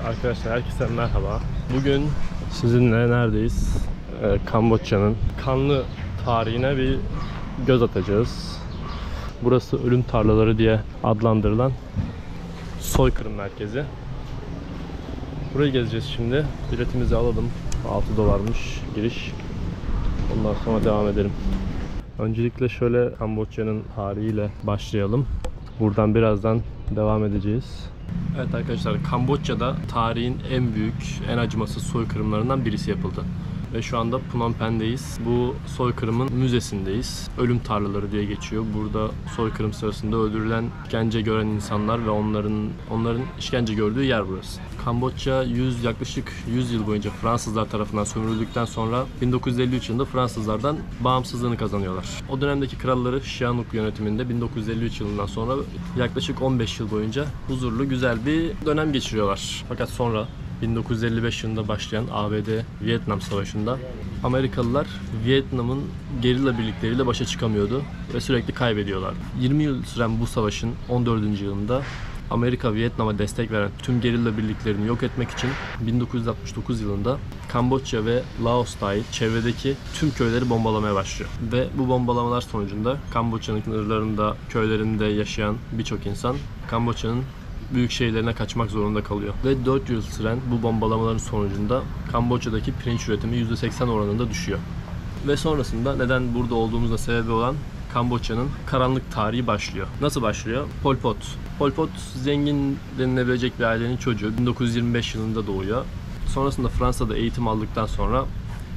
Arkadaşlar herkese merhaba. Bugün sizinle neredeyiz? Kamboçya'nın kanlı tarihine bir göz atacağız. Burası ölüm tarlaları diye adlandırılan soykırım merkezi. Burayı gezeceğiz şimdi. Biletimizi alalım. 6 dolarmış giriş. Ondan sonra devam edelim. Öncelikle şöyle Kamboçya'nın tarihiyle başlayalım. Buradan birazdan devam edeceğiz. Evet arkadaşlar, Kamboçya'da tarihin en büyük, en acımasız soykırımlarından birisi yapıldı. Ve şu anda Phnom Penh'deyiz. Bu soykırımın müzesindeyiz. Ölüm tarlaları diye geçiyor. Burada soykırım sırasında öldürülen, işkence gören insanlar ve onların işkence gördüğü yer burası. Kamboçya yaklaşık 100 yıl boyunca Fransızlar tarafından sömürüldükten sonra 1953 yılında Fransızlardan bağımsızlığını kazanıyorlar. O dönemdeki kralları Sihanouk yönetiminde 1953 yılından sonra yaklaşık 15 yıl boyunca huzurlu, güzel bir dönem geçiriyorlar. Fakat sonra 1955 yılında başlayan ABD-Vietnam Savaşı'nda Amerikalılar Vietnam'ın gerilla birlikleriyle başa çıkamıyordu ve sürekli kaybediyorlar. 20 yıl süren bu savaşın 14. yılında Amerika Vietnam'a destek veren tüm gerilla birliklerini yok etmek için 1969 yılında Kamboçya ve Laos dahil çevredeki tüm köyleri bombalamaya başlıyor. Ve bu bombalamalar sonucunda Kamboçya'nın sınırlarında, köylerinde yaşayan birçok insan Kamboçya'nın büyük şehirlerine kaçmak zorunda kalıyor. Ve 4 yıl süren bu bombalamaların sonucunda Kamboçya'daki pirinç üretimi %80 oranında düşüyor. Ve sonrasında neden burada olduğumuzda sebebi olan Kamboçya'nın karanlık tarihi başlıyor. Nasıl başlıyor? Pol Pot. Pol Pot zengin denilebilecek bir ailenin çocuğu. 1925 yılında doğuyor. Sonrasında Fransa'da eğitim aldıktan sonra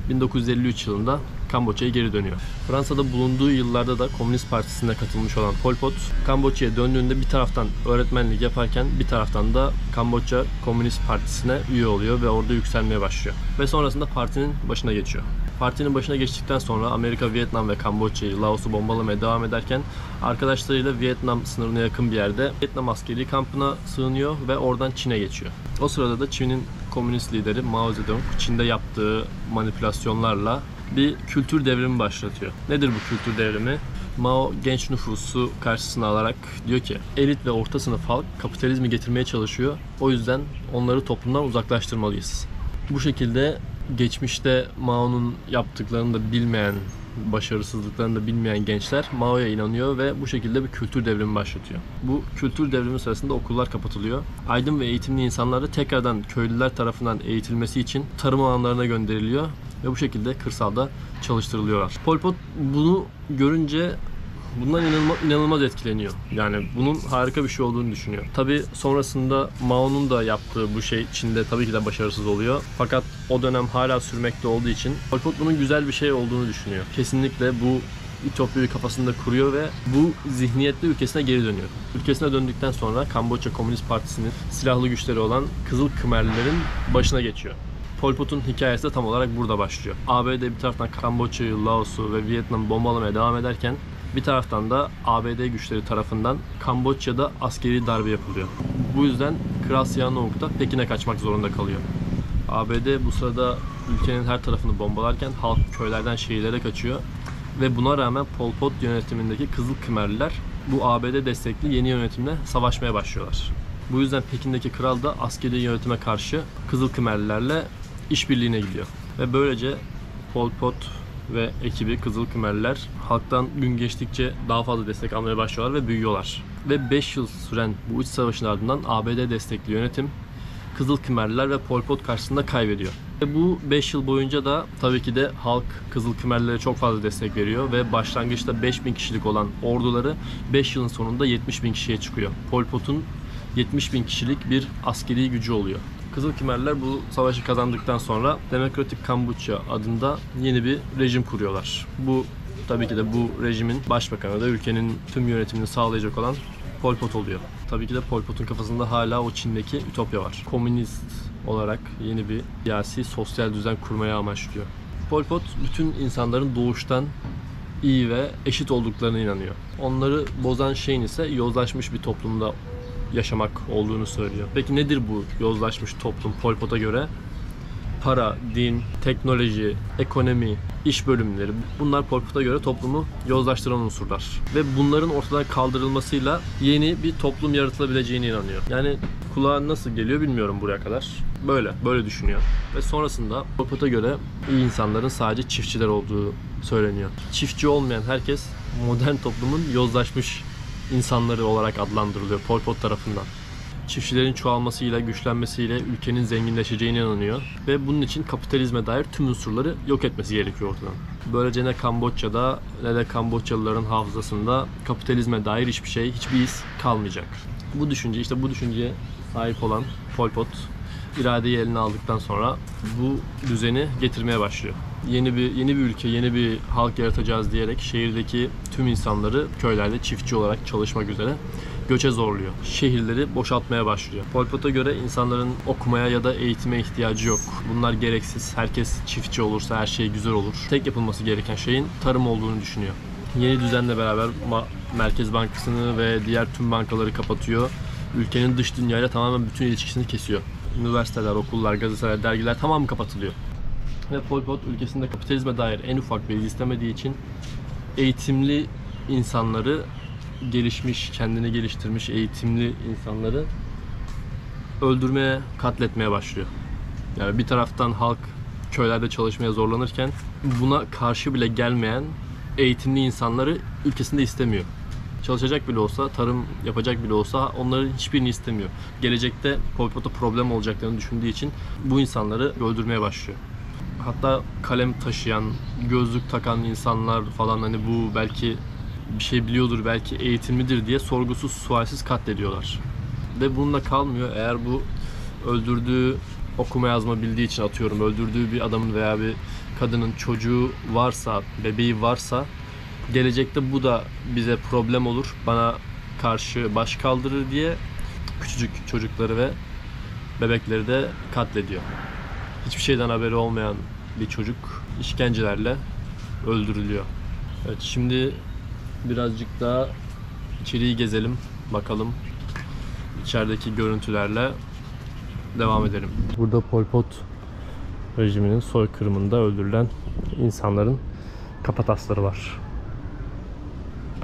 1953 yılında Kamboçya'ya geri dönüyor. Fransa'da bulunduğu yıllarda da Komünist Partisi'ne katılmış olan Pol Pot, Kamboçya'ya döndüğünde bir taraftan öğretmenlik yaparken bir taraftan da Kamboçya Komünist Partisi'ne üye oluyor ve orada yükselmeye başlıyor. Ve sonrasında partinin başına geçiyor. Partinin başına geçtikten sonra Amerika, Vietnam ve Kamboçya'yı, Laos'u bombalamaya devam ederken arkadaşlarıyla Vietnam sınırına yakın bir yerde Vietnam askeri kampına sığınıyor ve oradan Çin'e geçiyor. O sırada da Çin'in komünist lideri Mao Zedong, Çin'de yaptığı manipülasyonlarla bir kültür devrimi başlatıyor. Nedir bu kültür devrimi? Mao genç nüfusu karşısına alarak diyor ki elit ve orta sınıf halk kapitalizmi getirmeye çalışıyor. O yüzden onları toplumdan uzaklaştırmalıyız. Bu şekilde geçmişte Mao'nun yaptıklarını da bilmeyen, başarısızlıklarını da bilmeyen gençler Mao'ya inanıyor ve bu şekilde bir kültür devrimi başlatıyor. Bu kültür devrimi sırasında okullar kapatılıyor. Aydın ve eğitimli insanlar da tekrardan köylüler tarafından eğitilmesi için tarım alanlarına gönderiliyor ve bu şekilde kırsalda çalıştırılıyorlar. Pol Pot bunu görünce bundan inanılmaz etkileniyor. Yani bunun harika bir şey olduğunu düşünüyor. Tabi sonrasında Mao'nun da yaptığı bu şey Çin'de tabii ki de başarısız oluyor. Fakat o dönem hala sürmekte olduğu için Pol Pot bunun güzel bir şey olduğunu düşünüyor. Kesinlikle bu ütopyayı kafasında kuruyor ve bu zihniyetle ülkesine geri dönüyor. Ülkesine döndükten sonra Kamboçya Komünist Partisi'nin silahlı güçleri olan Kızıl Khmerlilerin başına geçiyor. Pol Pot'un hikayesi de tam olarak burada başlıyor. ABD bir taraftan Kamboçya'yı, Laos'u ve Vietnam'ı bombalamaya devam ederken bir taraftan da ABD güçleri tarafından Kamboçya'da askeri darbe yapılıyor. Bu yüzden Kral Sihanouk da Pekin'e kaçmak zorunda kalıyor. ABD bu sırada ülkenin her tarafını bombalarken halk köylerden şehirlere kaçıyor. Ve buna rağmen Pol Pot yönetimindeki Kızıl Khmerliler bu ABD destekli yeni yönetimle savaşmaya başlıyorlar. Bu yüzden Pekin'deki kral da askeri yönetime karşı Kızıl Khmerlilerle işbirliğine gidiyor. Ve böylece Pol Pot ve ekibi Kızıl Khmerliler halktan gün geçtikçe daha fazla destek almaya başlıyorlar ve büyüyorlar. Ve 5 yıl süren bu iç savaşın ardından ABD destekli yönetim Kızıl Khmerliler ve Pol Pot karşısında kaybediyor. Ve bu 5 yıl boyunca da tabii ki de halk Kızıl Khmerlilere çok fazla destek veriyor ve başlangıçta 5000 kişilik olan orduları 5 yılın sonunda 70.000 kişiye çıkıyor. Pol Pot'un 70.000 kişilik bir askeri gücü oluyor. Kızıl Khmerliler bu savaşı kazandıktan sonra Demokratik Kamboçya adında yeni bir rejim kuruyorlar. Bu tabii ki de bu rejimin başbakanı da ülkenin tüm yönetimini sağlayacak olan Pol Pot oluyor. Tabii ki de Pol Pot'un kafasında hala o Çin'deki ütopya var. Komünist olarak yeni bir siyasi, sosyal düzen kurmaya amaçlıyor. Pol Pot bütün insanların doğuştan iyi ve eşit olduklarına inanıyor. Onları bozan şeyin ise yozlaşmış bir toplumda yaşamak olduğunu söylüyor. Peki nedir bu yozlaşmış toplum Pol Pot'a göre? Para, din, teknoloji, ekonomi, iş bölümleri. Bunlar Pol Pot'a göre toplumu yozlaştıran unsurlar. Ve bunların ortadan kaldırılmasıyla yeni bir toplum yaratılabileceğine inanıyor. Yani kulağa nasıl geliyor bilmiyorum buraya kadar. Böyle düşünüyor. Ve sonrasında Pol Pot'a göre iyi insanların sadece çiftçiler olduğu söyleniyor. Çiftçi olmayan herkes modern toplumun yozlaşmış insanları olarak adlandırılıyor Pol Pot tarafından. Çiftçilerin çoğalmasıyla, güçlenmesiyle ülkenin zenginleşeceğine inanıyor ve bunun için kapitalizme dair tüm unsurları yok etmesi gerekiyor ortadan. Böylece ne Kamboçya'da ne de Kamboçyalıların hafızasında kapitalizme dair hiçbir şey, hiçbir iz kalmayacak. Bu düşünceye sahip olan Pol Pot iradeyi eline aldıktan sonra bu düzeni getirmeye başlıyor. Yeni bir ülke, yeni bir halk yaratacağız diyerek şehirdeki tüm insanları köylerde çiftçi olarak çalışmak üzere göçe zorluyor. Şehirleri boşaltmaya başlıyor. Pol Pot'a göre insanların okumaya ya da eğitime ihtiyacı yok. Bunlar gereksiz. Herkes çiftçi olursa her şey güzel olur. Tek yapılması gereken şeyin tarım olduğunu düşünüyor. Yeni düzenle beraber Merkez Bankası'nı ve diğer tüm bankaları kapatıyor. Ülkenin dış dünyayla tamamen bütün ilişkisini kesiyor. Üniversiteler, okullar, gazeteler, dergiler tamamı kapatılıyor. Ve Pol Pot ülkesinde kapitalizme dair en ufak bir iz istemediği için eğitimli insanları, kendini geliştirmiş eğitimli insanları öldürmeye, katletmeye başlıyor. Yani bir taraftan halk köylerde çalışmaya zorlanırken buna karşı bile gelmeyen eğitimli insanları ülkesinde istemiyor. Çalışacak bile olsa, tarım yapacak bile olsa onların hiçbirini istemiyor. Gelecekte Pol Pot'a problem olacaklarını düşündüğü için bu insanları öldürmeye başlıyor. Hatta kalem taşıyan, gözlük takan insanlar falan hani bu belki bir şey biliyordur, belki eğitimlidir diye sorgusuz sualsiz katlediyorlar. Ve bununla kalmıyor. Eğer bu öldürdüğü, okuma yazma bildiği için atıyorum, öldürdüğü bir adamın veya bir kadının çocuğu varsa, bebeği varsa gelecekte bu da bize problem olur, bana karşı baş kaldırır diye küçücük çocukları ve bebekleri de katlediyor. Hiçbir şeyden haberi olmayan bir çocuk işkencelerle öldürülüyor. Evet, şimdi birazcık daha içeriği gezelim, bakalım. İçerideki görüntülerle devam edelim. Burada Pol Pot rejiminin soykırımında öldürülen insanların kafatasları var.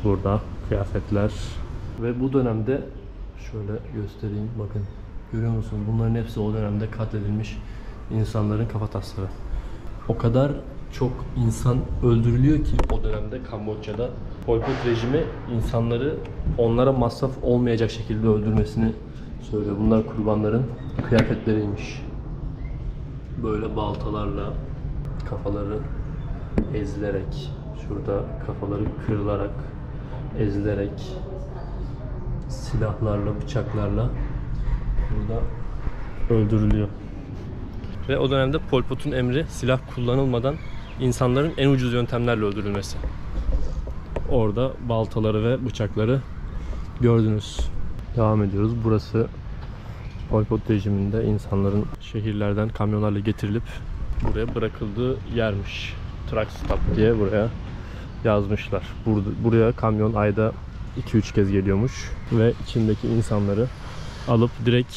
Burada kıyafetler ve bu dönemde şöyle göstereyim, bakın görüyor musunuz? Bunların hepsi o dönemde katledilmiş insanların kafatasları. O kadar çok insan öldürülüyor ki o dönemde Kamboçya'da Pol Pot rejimi insanları onlara masraf olmayacak şekilde öldürmesini söylüyor. Bunlar kurbanların kıyafetleriymiş. Böyle baltalarla kafaları ezilerek, şurada kafaları kırılarak, ezilerek, silahlarla, bıçaklarla burada öldürülüyor. Ve o dönemde Pol Pot'un emri silah kullanılmadan insanların en ucuz yöntemlerle öldürülmesi. Orada baltaları ve bıçakları gördünüz. Devam ediyoruz. Burası Pol Pot rejiminde insanların şehirlerden kamyonlarla getirilip buraya bırakıldığı yermiş. Truck stop diye buraya yazmışlar. Buraya kamyon ayda 2-3 kez geliyormuş ve içindeki insanları alıp direkt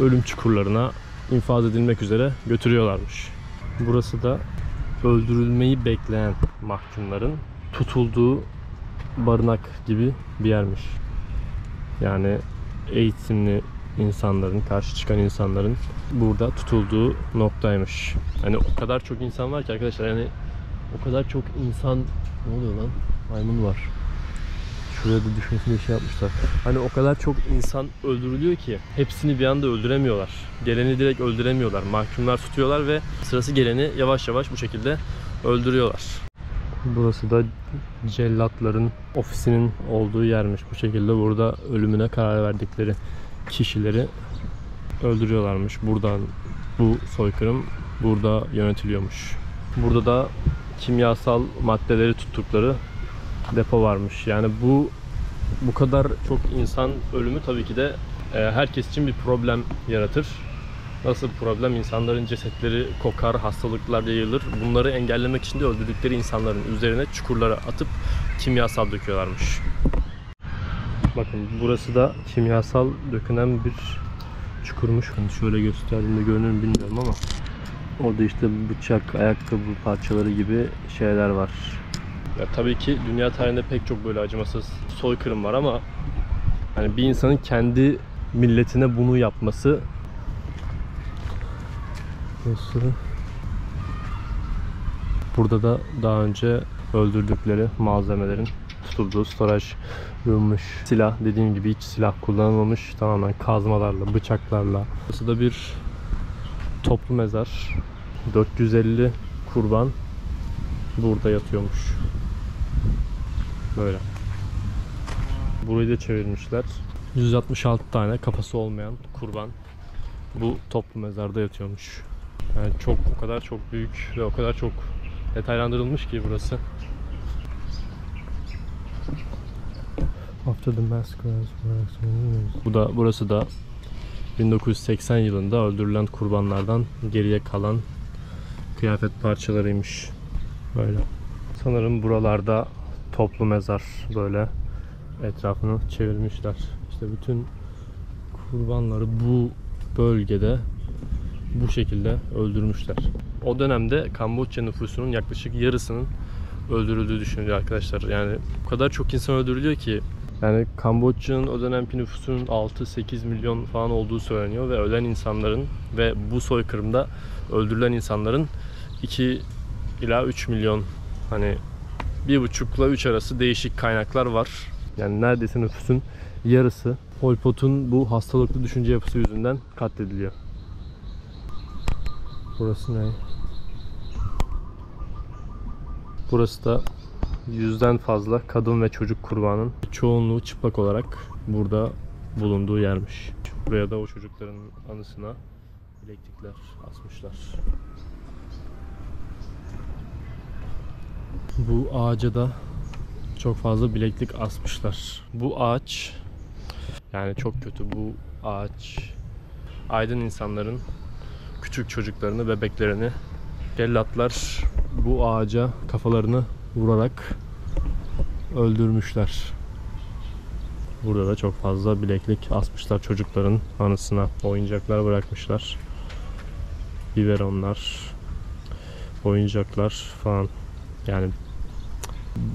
ölüm çukurlarına infaz edilmek üzere götürüyorlarmış. Burası da öldürülmeyi bekleyen mahkumların tutulduğu barınak gibi bir yermiş. Yani eğitimli insanların, karşı çıkan insanların burada tutulduğu noktaymış. Hani o kadar çok insan var ki arkadaşlar, yani o kadar çok insan, ne oluyor lan? Maymun var. Şuraya da düşmesine şey yapmışlar. Hani o kadar çok insan öldürülüyor ki hepsini bir anda öldüremiyorlar. Geleni direkt öldüremiyorlar. Mahkumlar tutuyorlar ve sırası geleni yavaş yavaş bu şekilde öldürüyorlar. Burası da cellatların ofisinin olduğu yermiş. Bu şekilde burada ölümüne karar verdikleri kişileri öldürüyorlarmış. Buradan bu soykırım burada yönetiliyormuş. Burada da kimyasal maddeleri tuttukları depo varmış. Yani bu kadar çok insan ölümü tabii ki de herkes için bir problem yaratır. Nasıl bir problem? İnsanların cesetleri kokar, hastalıklar yayılır. Bunları engellemek için de öldürdükleri insanların üzerine çukurlara atıp kimyasal döküyorlarmış. Bakın burası da kimyasal dökülen bir çukurmuş. Hani şöyle gösterdiğimde görünür mü bilmiyorum ama Orada işte bıçak, ayakkabı parçaları gibi şeyler var. Ya tabii ki dünya tarihinde pek çok böyle acımasız soykırım var ama hani bir insanın kendi milletine bunu yapması nasıl? Burada da daha önce öldürdükleri malzemelerin tutulduğu storaj bulunmuş. Silah, dediğim gibi hiç silah kullanılmamış. Tamamen kazmalarla, bıçaklarla. Burası da bir toplu mezar. 450 kurban burada yatıyormuş. Böyle. Burayı da çevirmişler. 166 tane kafası olmayan kurban bu toplu mezarda yatıyormuş. Yani o kadar çok büyük ve o kadar çok detaylandırılmış ki burası. After the massacre. Burası da 1980 yılında öldürülen kurbanlardan geriye kalan kıyafet parçalarıymış. Böyle. Sanırım buralarda toplu mezar, böyle etrafını çevirmişler. İşte bütün kurbanları bu bölgede bu şekilde öldürmüşler. O dönemde Kamboçya nüfusunun yaklaşık yarısının öldürüldüğü düşünülüyor arkadaşlar. Yani o kadar çok insan öldürülüyor ki, yani Kamboçya'nın o dönemki nüfusunun 6-8 milyon falan olduğu söyleniyor ve ölen insanların ve bu soykırımda öldürülen insanların 2 ila 3 milyon, hani 1,5 ile 3 arası değişik kaynaklar var. Yani neredeyse nüfusun yarısı Pol Pot'un bu hastalıklı düşünce yapısı yüzünden katlediliyor. Burası ne? Burası da 100'den fazla kadın ve çocuk kurbanın çoğunluğu çıplak olarak burada bulunduğu yermiş. Buraya da o çocukların anısına bileklikler asmışlar. Bu ağaca da çok fazla bileklik asmışlar. Bu ağaç, yani çok kötü, bu ağaç aydın insanların küçük çocuklarını, bebeklerini cellatlar bu ağaca kafalarını vurarak öldürmüşler. Burada da çok fazla bileklik asmışlar çocukların anısına. Oyuncaklar bırakmışlar. Biberonlar, oyuncaklar falan. Yani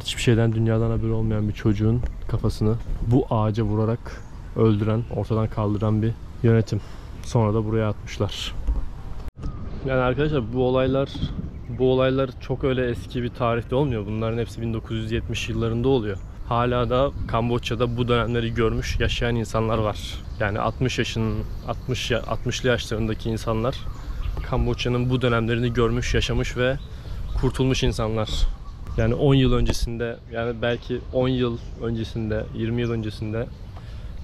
hiçbir şeyden, dünyadan haberi olmayan bir çocuğun kafasını bu ağaca vurarak öldüren, ortadan kaldıran bir yönetim. Sonra da buraya atmışlar. Yani arkadaşlar bu olaylar çok öyle eski bir tarihte olmuyor. Bunların hepsi 1970 yıllarında oluyor. Hala da Kamboçya'da bu dönemleri görmüş, yaşayan insanlar var. Yani 60'lı yaşlarındaki insanlar Kamboçya'nın bu dönemlerini görmüş, yaşamış ve kurtulmuş insanlar. Yani 10 yıl öncesinde, yani belki 10 yıl öncesinde, 20 yıl öncesinde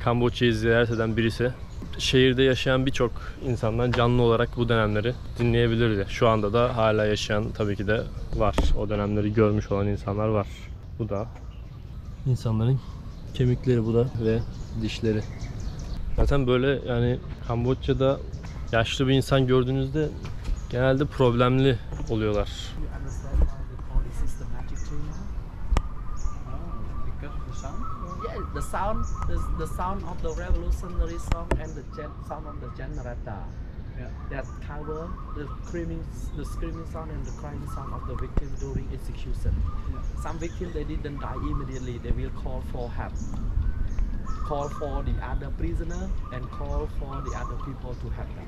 Kamboçya'yı ziyaret eden birisi şehirde yaşayan birçok insandan canlı olarak bu dönemleri dinleyebilirdi. Şu anda da hala yaşayan tabii ki de var. O dönemleri görmüş olan insanlar var. Bu da insanların kemikleri, bu da ve dişleri. Zaten böyle, yani Kamboçya'da yaşlı bir insan gördüğünüzde genelde problemli oluyorlar. The sound of the revolutionary song and the sound of the generator. That cover the screaming sound and the crying sound of the victim during execution. Some victims, they didn't die immediately. They will call for help, call for the other prisoner and call for the other people to help them.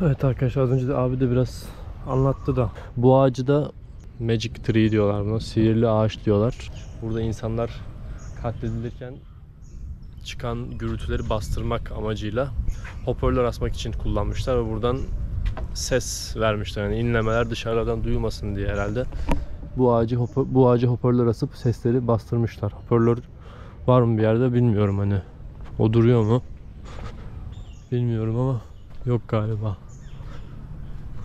Evet arkadaşlar, az önce de abi de biraz anlattı da, bu ağacı da Magic Tree diyorlar buna, sihirli ağaç diyorlar. Burada insanlar katledilirken çıkan gürültüleri bastırmak amacıyla hoparlör asmak için kullanmışlar ve buradan ses vermişler. Yani inlemeler dışarıdan duyulmasın diye herhalde. Bu ağacı hoparlör asıp sesleri bastırmışlar. Hoparlör var mı bir yerde bilmiyorum, hani o duruyor mu bilmiyorum ama yok galiba.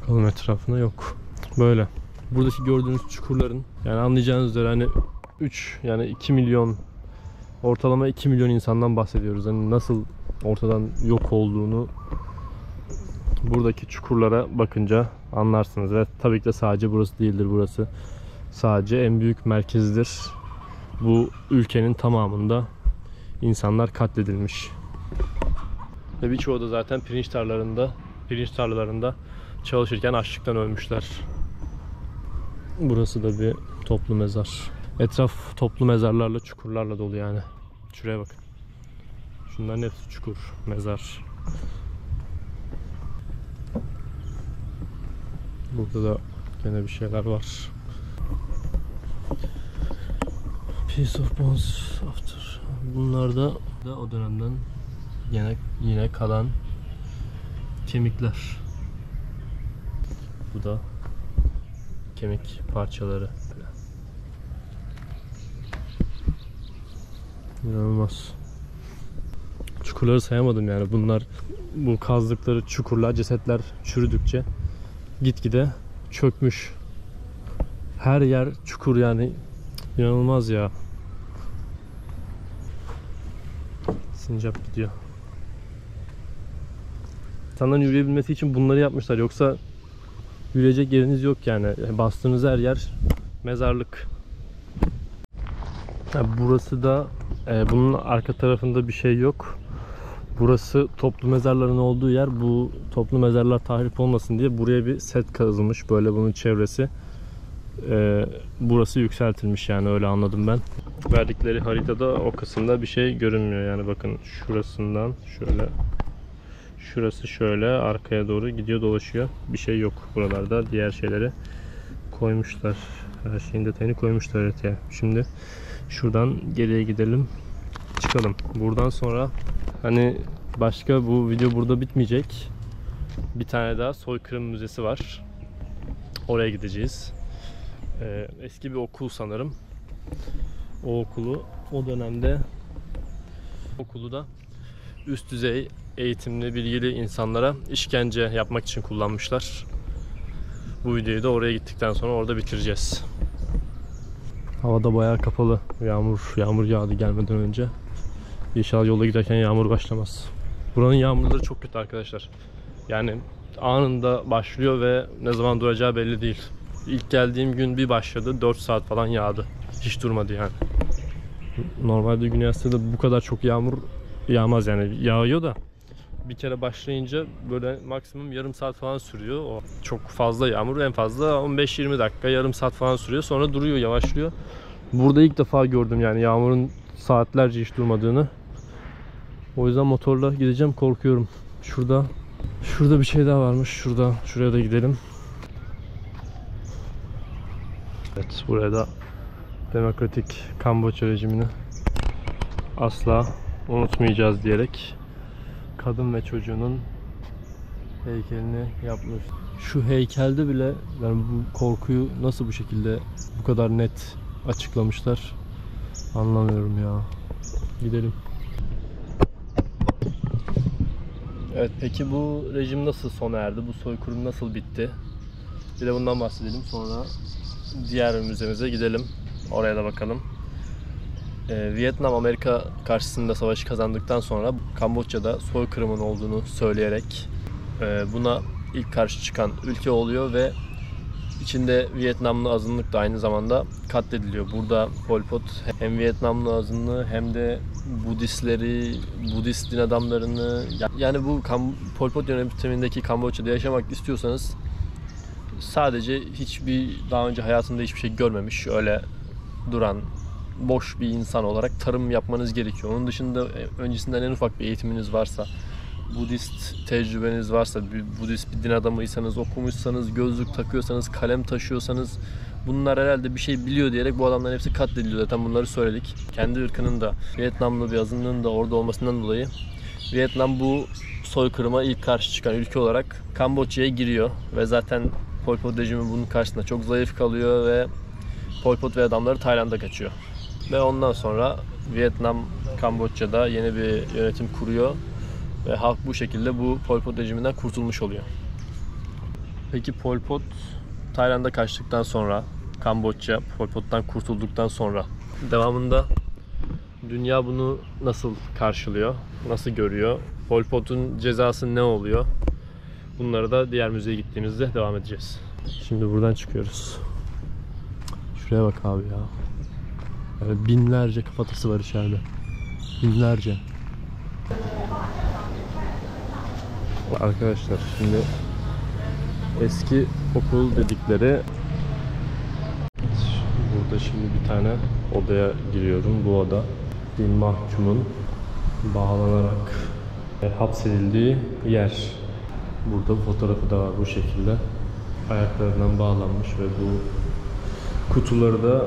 Bakalım etrafına, yok. Böyle. Buradaki gördüğünüz çukurların, yani anlayacağınız üzere hani 2 milyon, ortalama 2 milyon insandan bahsediyoruz. Hani nasıl ortadan yok olduğunu buradaki çukurlara bakınca anlarsınız. Ve tabii ki de sadece burası değildir. Burası sadece en büyük merkezdir. Bu ülkenin tamamında insanlar katledilmiş. Ve birçoğu da zaten pirinç tarlalarında çalışırken açlıktan ölmüşler. Burası da bir toplu mezar. Etraf toplu mezarlarla, çukurlarla dolu yani. Şuraya bakın. Şunların hepsi çukur, mezar. Burada da gene bir şeyler var. Piece of bones after. Bunlar da o dönemden yine kalan kemikler. Bu da kemik parçaları. İnanılmaz. Çukurları sayamadım yani. Bunlar, bu kazdıkları çukurlar, cesetler çürüdükçe gitgide çökmüş. Her yer çukur yani. İnanılmaz ya. Sincap gidiyor. İnsanların yürüyebilmesi için bunları yapmışlar. Yoksa yürüyecek yeriniz yok yani. Bastığınız her yer mezarlık. Burası da bunun arka tarafında bir şey yok. Burası toplu mezarların olduğu yer. Bu toplu mezarlar tahrip olmasın diye buraya bir set kazılmış. Böyle bunun çevresi. Burası yükseltilmiş yani, öyle anladım ben. Verdikleri haritada o kısımda bir şey görünmüyor yani. Bakın şurasından şöyle, şurası şöyle arkaya doğru gidiyor, dolaşıyor. Bir şey yok buralarda. Diğer şeyleri koymuşlar. Her şeyin detayını koymuşlar haritaya. Şimdi şuradan geriye gidelim. Çıkalım. Buradan sonra hani başka, bu video burada bitmeyecek. Bir tane daha soykırım müzesi var. Oraya gideceğiz. Eski bir okul sanırım. O okulu, o dönemde okulu da üst düzey eğitimli, bilgili insanlara işkence yapmak için kullanmışlar. Bu videoyu da oraya gittikten sonra orada bitireceğiz. Havada bayağı kapalı. Yağmur yağdı gelmeden önce. İnşallah yolda giderken yağmur başlamaz. Buranın yağmurları çok kötü arkadaşlar. Yani anında başlıyor ve ne zaman duracağı belli değil. İlk geldiğim gün bir başladı, 4 saat falan yağdı. Hiç durmadı yani. Normalde Güney Asya'da bu kadar çok yağmur yağmaz yani. Yağıyor da bir kere başlayınca böyle maksimum yarım saat falan sürüyor. O çok fazla yağmur, en fazla 15-20 dakika, yarım saat falan sürüyor. Sonra duruyor, yavaşlıyor. Burada ilk defa gördüm yani yağmurun saatlerce hiç durmadığını. O yüzden motorla gideceğim, korkuyorum. Şurada bir şey daha varmış. Şuraya da gidelim. Evet, buraya da demokratik Kamboçya rejimini asla unutmayacağız diyerek kadın ve çocuğunun heykelini yapmış. Şu heykelde bile yani bu korkuyu nasıl bu şekilde bu kadar net açıklamışlar anlamıyorum ya. Gidelim. Evet, peki bu rejim nasıl sona erdi? Bu soykırım nasıl bitti? Bir de bundan bahsedelim, sonra diğer müzemize gidelim. Oraya da bakalım. Vietnam Amerika karşısında savaşı kazandıktan sonra Kamboçya'da soykırımın olduğunu söyleyerek buna ilk karşı çıkan ülke oluyor ve içinde Vietnamlı azınlık da aynı zamanda katlediliyor. Burada Pol Pot hem Vietnamlı azınlığı hem de Budistleri, Budist din adamlarını, yani bu Pol Pot yönetimindeki Kamboçya'da yaşamak istiyorsanız sadece daha önce hayatında hiçbir şey görmemiş, öyle duran boş bir insan olarak tarım yapmanız gerekiyor. Onun dışında öncesinden en ufak bir eğitiminiz varsa, Budist tecrübeniz varsa, Budist bir din adamıysanız, okumuşsanız, gözlük takıyorsanız, kalem taşıyorsanız, bunlar herhalde bir şey biliyor diyerek bu adamların hepsi katlediliyor. Zaten bunları söyledik. Kendi ırkının da, Vietnamlı bir azınlığın da orada olmasından dolayı Vietnam bu soykırıma ilk karşı çıkan ülke olarak Kamboçya'ya giriyor ve zaten Pol Pot rejimi bunun karşısında çok zayıf kalıyor ve Pol Pot ve adamları Tayland'a kaçıyor. Ve ondan sonra Vietnam Kamboçya'da yeni bir yönetim kuruyor ve halk bu şekilde bu Pol Pot rejiminden kurtulmuş oluyor. Peki Pol Pot Tayland'a kaçtıktan sonra, Kamboçya Pol Pot'tan kurtulduktan sonra devamında dünya bunu nasıl karşılıyor, nasıl görüyor? Pol Pot'un cezası ne oluyor? Bunları da diğer müzeye gittiğimizde devam edeceğiz. Şimdi buradan çıkıyoruz. Şuraya bak abi ya. Yani binlerce kafatası var içeride. Binlerce. Arkadaşlar şimdi eski okul dedikleri. Burada şimdi bir tane odaya giriyorum. Bu oda bir mahkumun bağlanarak hapsedildiği yer. Burada fotoğrafı da var bu şekilde. Ayaklarından bağlanmış ve bu kutuları da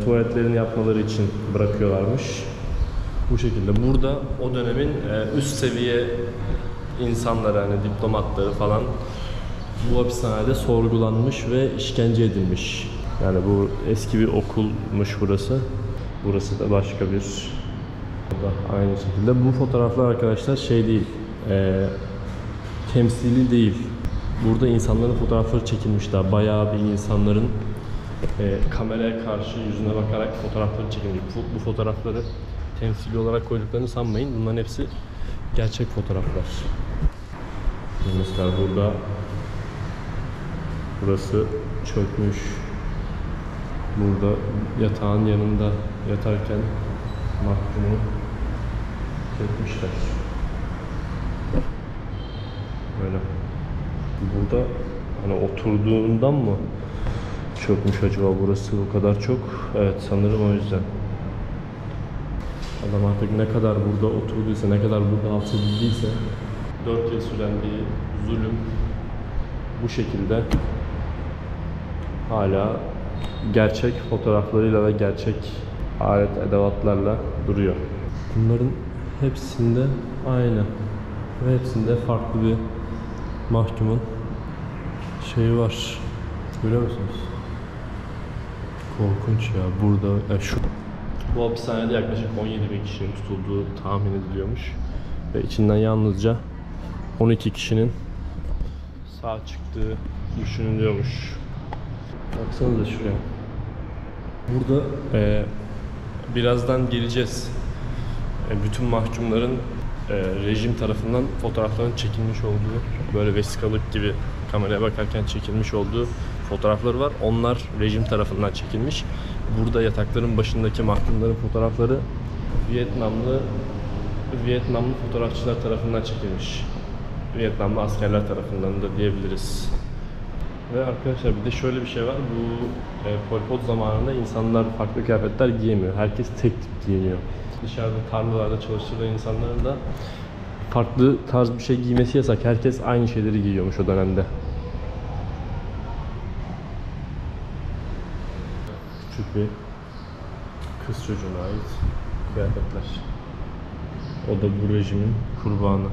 tuvaletlerini yapmaları için bırakıyorlarmış. Bu şekilde. Burada o dönemin üst seviye insanları, hani diplomatları falan bu hapishanede sorgulanmış ve işkence edilmiş. Yani bu eski bir okulmuş burası. Burası da başka bir oda. Aynı şekilde. Bu fotoğraflar arkadaşlar şey değil, temsili değil. Burada insanların fotoğrafları çekilmiş daha. Bayağı bir insanların kameraya karşı yüzüne bakarak fotoğrafları çekilmiş. Bu fotoğrafları temsili olarak koyduklarını sanmayın. Bunların hepsi gerçek fotoğraflar. Mesela burada burası çökmüş. Burada yatağın yanında yatarken mahkumu çekmişler. Böyle. Burada hani oturduğundan mı çökmüş acaba burası bu kadar çok? Evet, sanırım o yüzden. Adam artık ne kadar burada oturduysa, ne kadar burada hapsedildiyse 4 yıl süren bir zulüm bu şekilde hala gerçek fotoğraflarıyla ve gerçek alet edevatlarla duruyor. Bunların hepsinde aynı ve hepsinde farklı bir mahkumun şeyi var. Görüyor musunuz? Korkunç ya. Burada bu hapishanede yaklaşık 17.000 kişinin tutulduğu tahmin ediliyormuş ve içinden yalnızca 12 kişinin sağ çıktığı düşünülüyormuş. Baksanıza şuraya. Burada birazdan geleceğiz. Bütün mahkumların rejim tarafından fotoğrafların çekilmiş olduğu, böyle vesikalık gibi kameraya bakarken çekilmiş olduğu fotoğrafları var. Onlar rejim tarafından çekilmiş. Burada yatakların başındaki mahkumların fotoğrafları Vietnamlı fotoğrafçılar tarafından çekilmiş. Vietnamlı askerler tarafından da diyebiliriz. Ve arkadaşlar bir de şöyle bir şey var. Bu Pol Pot zamanında insanlar farklı kıyafetler giyemiyor. Herkes tek tip giyiniyor. Dışarıda tarlalarda çalıştırılan insanların da farklı tarz bir şey giymesi yasak. Herkes aynı şeyleri giyiyormuş o dönemde. Küçük bir kız çocuğuna ait kıyafetler. O da bu rejimin kurbanı.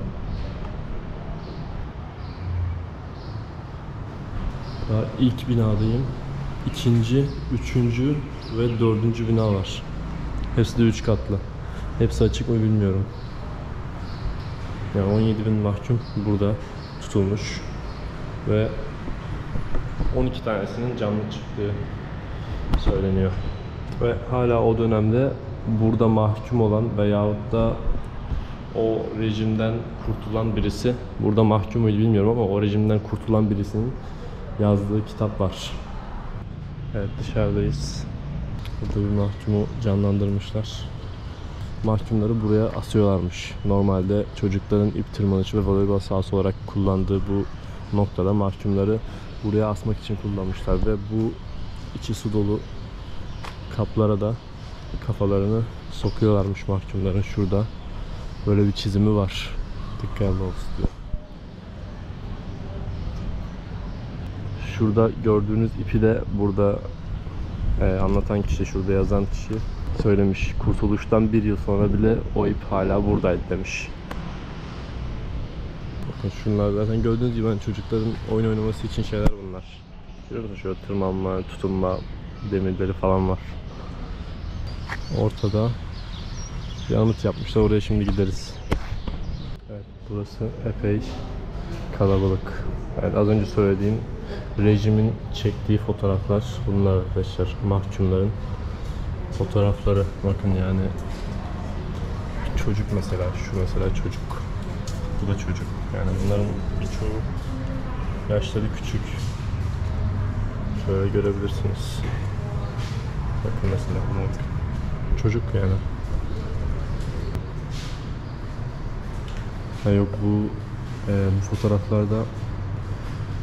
Daha ilk binadayım. İkinci, üçüncü ve dördüncü bina var. Hepsi de 3 katlı. Hepsi açık mı bilmiyorum. Yani 17.000 mahkum burada tutulmuş ve 12 tanesinin canlı çıktığı söyleniyor. Ve hala o dönemde burada mahkum olan veyahut da o rejimden kurtulan birisi, burada mahkum muydu bilmiyorum ama o rejimden kurtulan birisinin yazdığı kitap var. Evet, dışarıdayız. Burada bir mahkumu canlandırmışlar. Mahkumları buraya asıyorlarmış. Normalde çocukların ip tırmanışı ve voleybol sahası olarak kullandığı bu noktada mahkumları buraya asmak için kullanmışlar ve bu içi su dolu kaplara da kafalarını sokuyorlarmış mahkumların. Şurada böyle bir çizimi var. Dikkatli olsun diyor. Şurada gördüğünüz ipi de burada anlatan kişi, şurada yazan kişi söylemiş. Kurtuluştan 1 yıl sonra bile o ip hala buradaydı demiş. Bakın şunlar zaten gördüğünüz gibi çocukların oyun oynaması için şeyler bunlar. Görüyor musunuz? Şöyle tırmanma, tutunma demirleri falan var. Ortada bir anıt yapmışlar. Oraya şimdi gideriz. Evet, burası epey kalabalık. Evet, az önce söylediğim rejimin çektiği fotoğraflar bunlar arkadaşlar. Mahkumların fotoğrafları. Bakın yani çocuk mesela, şu mesela çocuk. Bu da çocuk. Yani bunların birçoğu yaşları küçük. Şöyle görebilirsiniz. Bakın mesela bu çocuk yani. Ha yok bu fotoğraflarda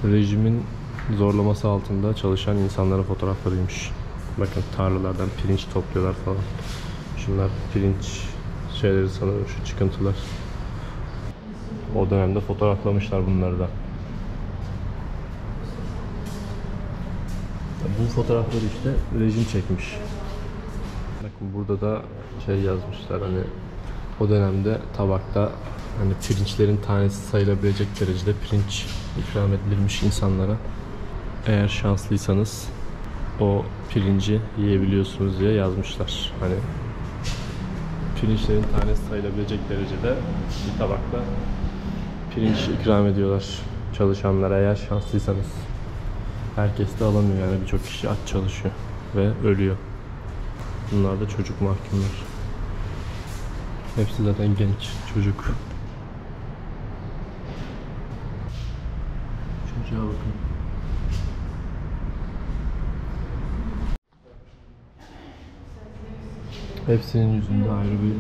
rejimin zorlaması altında çalışan insanların fotoğraflarıymış. Bakın tarlalardan pirinç topluyorlar falan. Şunlar pirinç şeyleri sanırım, şu çıkıntılar. O dönemde fotoğraflamışlar bunları da. Bu fotoğrafları işte rejim çekmiş. Bakın burada da şey yazmışlar, hani o dönemde tabakta hani pirinçlerin tanesi sayılabilecek derecede pirinç ikram edilmiş insanlara. Eğer şanslıysanız o pirinci yiyebiliyorsunuz diye yazmışlar. Hani pirinçlerin tanesi sayılabilecek derecede bir tabakta pirinç ikram ediyorlar çalışanlara, eğer şanslıysanız. Herkes de alamıyor yani, birçok kişi aç çalışıyor ve ölüyor. Bunlar da çocuk mahkumlar. Hepsi zaten genç çocuk. Çocuğa bakın. Hepsinin yüzünde ayrı bir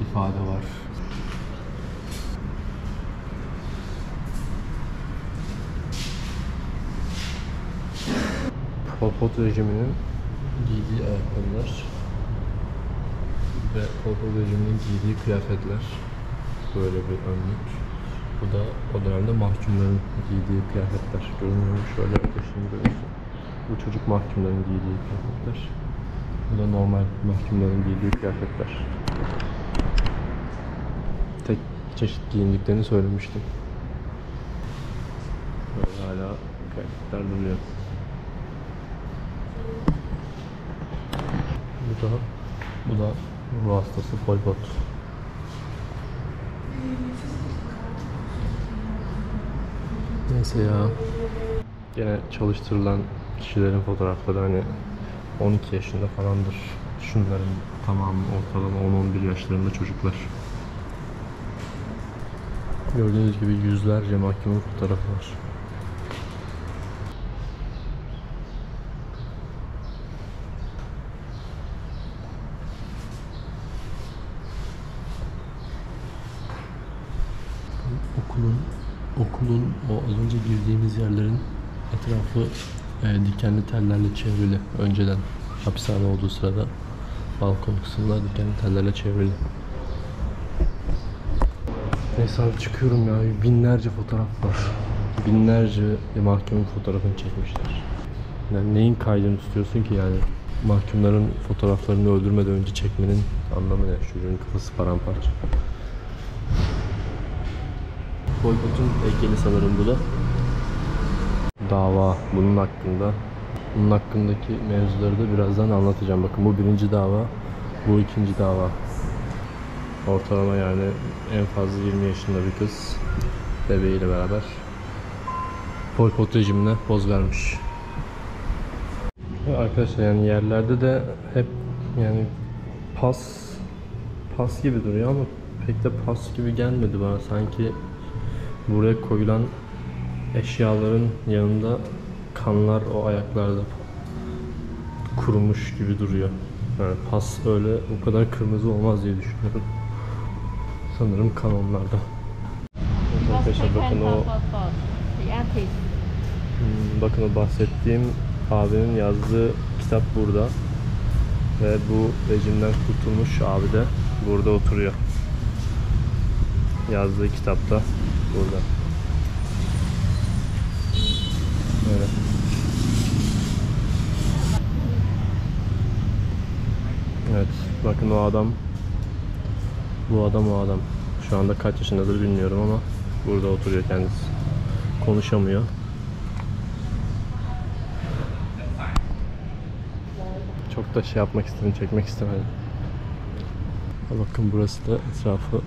ifade var. Pol Pot rejiminin giydiği ayakkabılar ve Pol Pot rejiminin giydiği kıyafetler. Böyle bir önlük. Bu da o dönemde mahkumların giydiği kıyafetler. Görünüyor mu? Şöyle yaklaşayım, görüyorsun. Bu çocuk mahkumların giydiği kıyafetler. Bu da normal mahkumların giydiği kıyafetler. Tek çeşit giyindiklerini söylemiştim. Böyle hala kıyafetler duruyor. Bu da ruh hastası Pol Pot. Neyse ya. Gene çalıştırılan kişilerin fotoğrafları, hani 12 yaşında falandır. Şunların tamamı ortalama 10-11 yaşlarında çocuklar. Gördüğünüz gibi yüzlerce mahkumun fotoğrafı var. Okulun o az önce girdiğimiz yerlerin etrafı dikenli tellerle çevrili. Önceden hapishane olduğu sırada balkon kısımlar dikenli tellerle çevrili. Neyse abi, çıkıyorum ya. Binlerce fotoğraf var. Binlerce mahkumun fotoğrafını çekmişler. Yani neyin kaydını tutuyorsun ki yani? Mahkumların fotoğraflarını öldürmeden önce çekmenin anlamı ne? Çocuğun kafası paramparça. Pol Pot'un heykeli sanırım bu da. Dava bunun hakkında. Bunun hakkındaki mevzuları da birazdan anlatacağım. Bakın bu birinci dava, bu ikinci dava. Ortalama yani en fazla 20 yaşında bir kız bebeğiyle beraber Pol Pot rejimine poz vermiş. Ve arkadaşlar yani yerlerde de hep yani pas gibi duruyor ama pek de pas gibi gelmedi bana. Sanki buraya koyulan eşyaların yanında kanlar o ayaklarda kurumuş gibi duruyor. Yani pas öyle o kadar kırmızı olmaz diye düşünüyorum. Sanırım kan onlarda. Arkadaşlar bakın bakın o bahsettiğim abinin yazdığı kitap burada. Ve bu rejimden kurtulmuş abi de burada oturuyor. Yazdığı kitapta burada. Evet. Evet, bakın o adam. Bu adam o adam. Şu anda kaç yaşındadır bilmiyorum ama burada oturuyor kendisi. Konuşamıyor. Çok da şey yapmak istedim, çekmek istemedim. Bakın burası da etrafı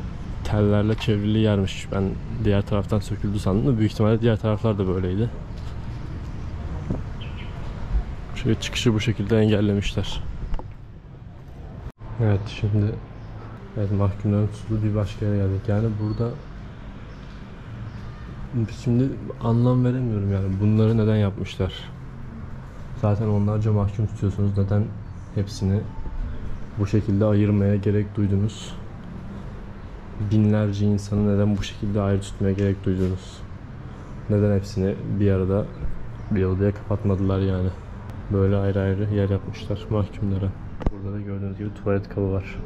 tellerle çevrili yermiş. Ben diğer taraftan söküldü sandım da büyük ihtimalle diğer taraflar da böyleydi. Şöyle çıkışı bu şekilde engellemişler. Evet, şimdi mahkumların tutulduğu bir başka yere geldik. Yani burada şimdi anlam veremiyorum yani bunları neden yapmışlar. Zaten onlarca mahkum tutuyorsunuz. Neden hepsini bu şekilde ayırmaya gerek duydunuz? Binlerce insanı neden bu şekilde ayrı tutmaya gerek duydunuz? Neden hepsini bir arada bir odaya kapatmadılar yani. Böyle ayrı ayrı yer yapmışlar mahkumlara. Burada da gördüğünüz gibi tuvalet kabı var.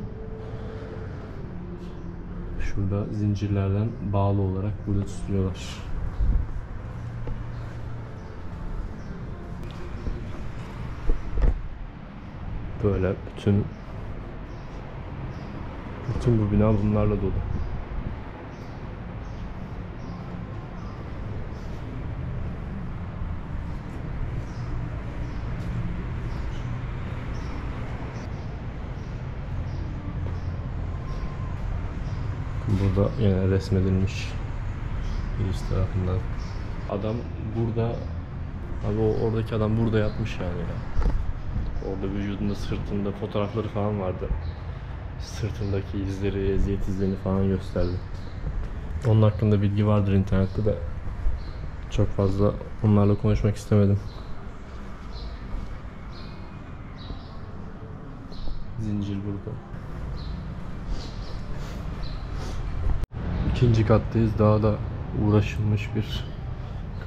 Şurada zincirlerden bağlı olarak burada tutuyorlar. Böyle bütün bu bina bunlarla dolu. Burada yine resmedilmiş birisi tarafından. Adam burada, abi oradaki adam burada yatmış yani ya. Orada vücudunda, sırtında fotoğrafları falan vardı. Sırtındaki izleri, eziyet izlerini falan gösterdi. Onun hakkında bilgi vardır internette de çok fazla onlarla konuşmak istemedim. Zincir burada. İkinci kattayız. Daha da uğraşılmış bir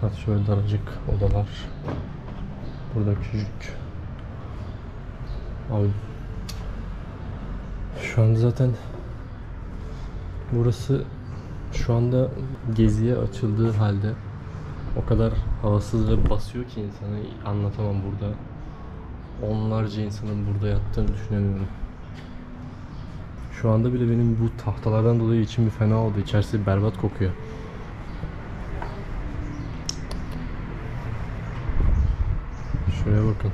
kat. Şöyle daracık odalar. Burada küçük. Abi şu anda zaten burası şu anda geziye açıldığı halde o kadar havasız ve basıyor ki insanı, anlatamam. Burada onlarca insanın burada yattığını düşünemiyorum. Şu anda bile benim bu tahtalardan dolayı içim bir fena oldu. İçerisi berbat kokuyor. Şuraya bakın.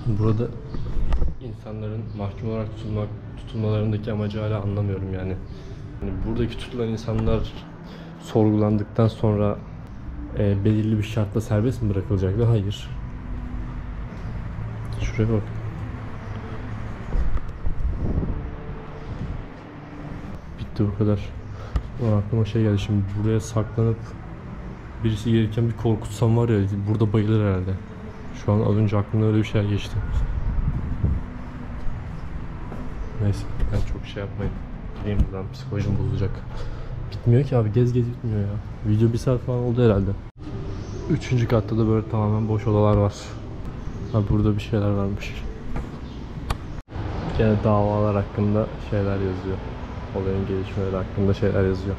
Burada insanların mahkum olarak tutulmalarındaki amacı hala anlamıyorum yani. Yani buradaki tutulan insanlar sorgulandıktan sonra belirli bir şartla serbest mi bırakılacaklar? Hayır. Şuraya bak. Bitti, bu kadar. Ulan aklıma şey geldi, şimdi buraya saklanıp birisi gelirken bir korkutsam var ya, burada bayılır herhalde. Şu an az önce aklımda öyle bir şey geçti. Neyse, ben çok şey yapmayın. Gideyim buradan, psikolojim bozulacak. Bitmiyor ki abi, gez bitmiyor ya. Video 1 saat falan oldu herhalde. 3. katta da böyle tamamen boş odalar var. Ha, burada bir şeyler varmış. Gene davalar hakkında şeyler yazıyor. Olayın gelişmeleri hakkında şeyler yazıyor.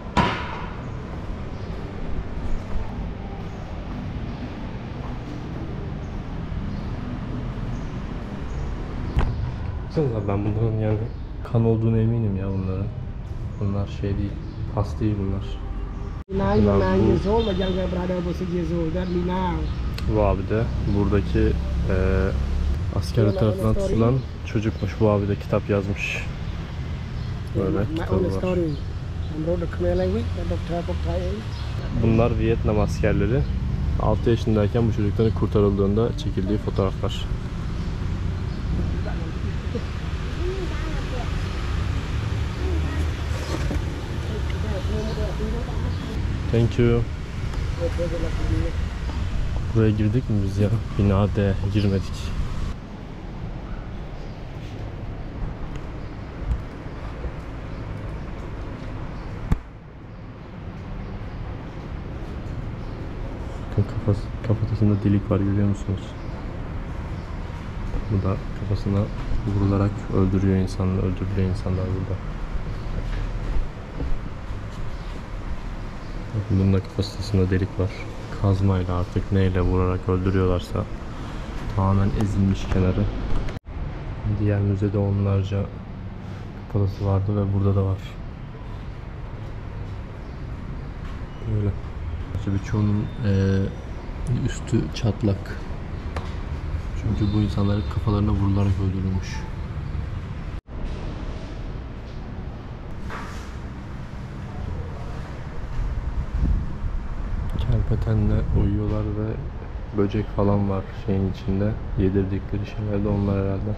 Ben bunların yani kan olduğunu eminim ya bunların. Bunlar şey değil, pas değil bunlar. Bu abi de buradaki askerler tarafından tutulan çocukmuş. Bu abi de kitap yazmış. Böyle kitabı var. Bunlar Vietnam askerleri. 6 yaşındayken bu çocukların kurtarıldığında çekildiği fotoğraflar. Thank you. Buraya girdik mi biz ya? Bina D girmedik. Bakın kafatasında delik var, görüyor musunuz? Bu da kafasına vurularak öldürüyor insanlar burada. Bunun da kafasında delik var. Kazmayla artık neyle vurarak öldürüyorlarsa, tamamen ezilmiş kenarı. Diğer müzede onlarca kafatası vardı ve burada da var. Böyle. Birçoğunun üstü çatlak. Çünkü bu insanların kafalarına vurularak öldürülmüş. Kerpetenle uyuyorlar ve böcek falan var şeyin içinde. Yedirdikleri şeyler de onlar herhalde.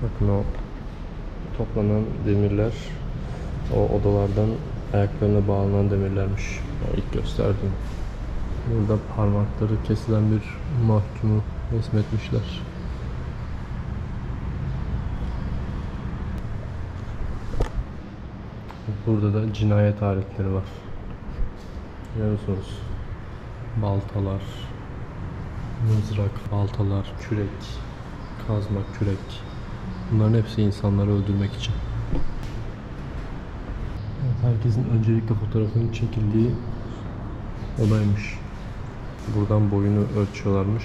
Bakın o toplanan demirler, o odalardan ayaklarına bağlanan demirlermiş. O ilk gösterdim. Burada parmakları kesilen bir mahkumu resmetmişler. Burada da cinayet aletleri var. Görüyor musunuz? Baltalar, mızrak, baltalar, kürek, kazma, kürek. Bunların hepsi insanları öldürmek için. Evet, herkesin öncelikle fotoğrafının çekildiği odaymış. Buradan boyunu ölçüyorlarmış.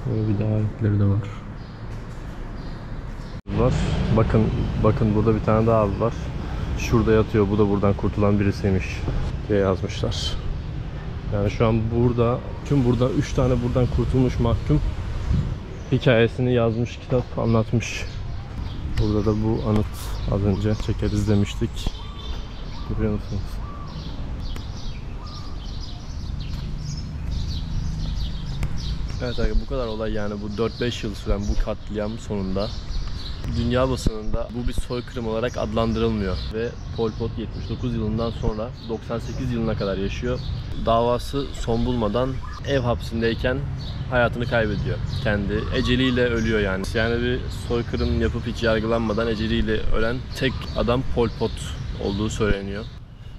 Böyle bir de aletleri de var. Bakın burada bir tane daha abi var. Şurada yatıyor. Bu da buradan kurtulan birisiymiş diye yazmışlar. Yani şu an burada 3 tane buradan kurtulmuş mahkum hikayesini yazmış, kitap anlatmış. Burada da bu anıt az önce çekeriz demiştik. Görüyor musunuz? Evet abi, bu kadar olay yani bu 4-5 yıl süren bu katliam sonunda dünya basınında bu bir soykırım olarak adlandırılmıyor ve Pol Pot 79 yılından sonra 98 yılına kadar yaşıyor. Davası son bulmadan ev hapsindeyken hayatını kaybediyor. Kendi eceliyle ölüyor yani. Yani bir soykırım yapıp hiç yargılanmadan eceliyle ölen tek adam Pol Pot olduğu söyleniyor.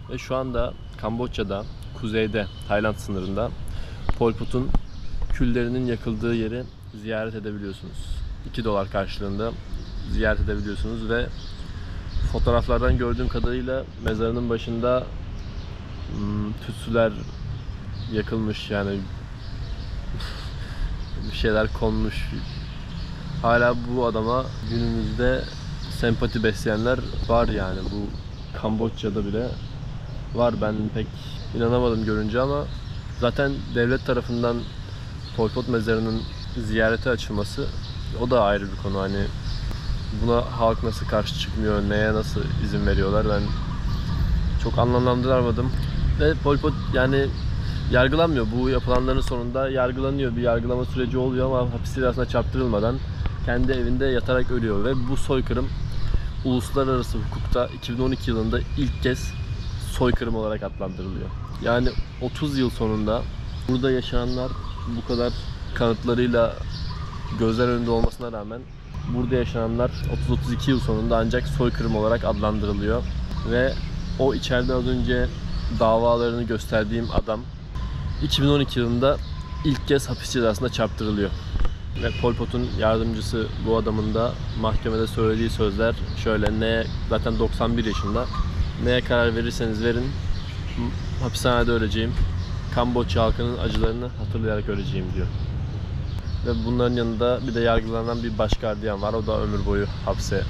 Ve şu anda Kamboçya'da, kuzeyde, Tayland sınırında Pol Pot'un küllerinin yakıldığı yeri ziyaret edebiliyorsunuz. $2 karşılığında ziyaret edebiliyorsunuz ve fotoğraflardan gördüğüm kadarıyla mezarının başında tütsüler yakılmış, yani bir şeyler konmuş. Hala bu adama günümüzde sempati besleyenler var yani, bu Kamboçya'da bile var. Ben pek inanamadım görünce ama zaten devlet tarafından Pol Pot mezarının ziyarete açılması o da ayrı bir konu. Hani buna halk nasıl karşı çıkmıyor, neye nasıl izin veriyorlar, ben çok anlamlandıramadım. Ve Pol Pot yani yargılanmıyor. Bu yapılanların sonunda yargılanıyor. Bir yargılama süreci oluyor ama hapis cezasına çarptırılmadan kendi evinde yatarak ölüyor. Ve bu soykırım uluslararası hukukta 2012 yılında ilk kez soykırım olarak adlandırılıyor. Yani 30 yıl sonunda burada yaşananlar bu kadar kanıtlarıyla gözler önünde olmasına rağmen burada yaşananlar 30-32 yıl sonunda ancak soykırım olarak adlandırılıyor. Ve o içeride az önce davalarını gösterdiğim adam 2012 yılında ilk kez hapis cezasına çarptırılıyor. Ve Pol Pot'un yardımcısı bu adamın da mahkemede söylediği sözler şöyle: zaten 91 yaşında, neye karar verirseniz verin, hapishanede öleceğim, Kamboçya halkının acılarını hatırlayarak öleceğim diyor. Ve bunların yanında bir de yargılanan bir baş gardiyan var. O da ömür boyu hapse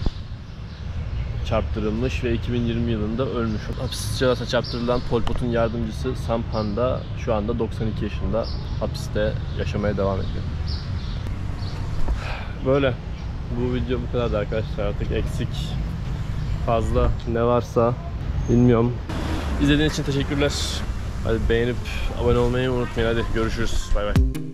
çarptırılmış ve 2020 yılında ölmüş. Hapis cezasına çarptırılan Pol Pot'un yardımcısı Sampan da şu anda 92 yaşında hapiste yaşamaya devam ediyor. Böyle. Bu video bu kadar arkadaşlar. Artık eksik, fazla ne varsa bilmiyorum. İzlediğiniz için teşekkürler. Hadi beğenip abone olmayı unutmayın. Hadi görüşürüz. Bay bay.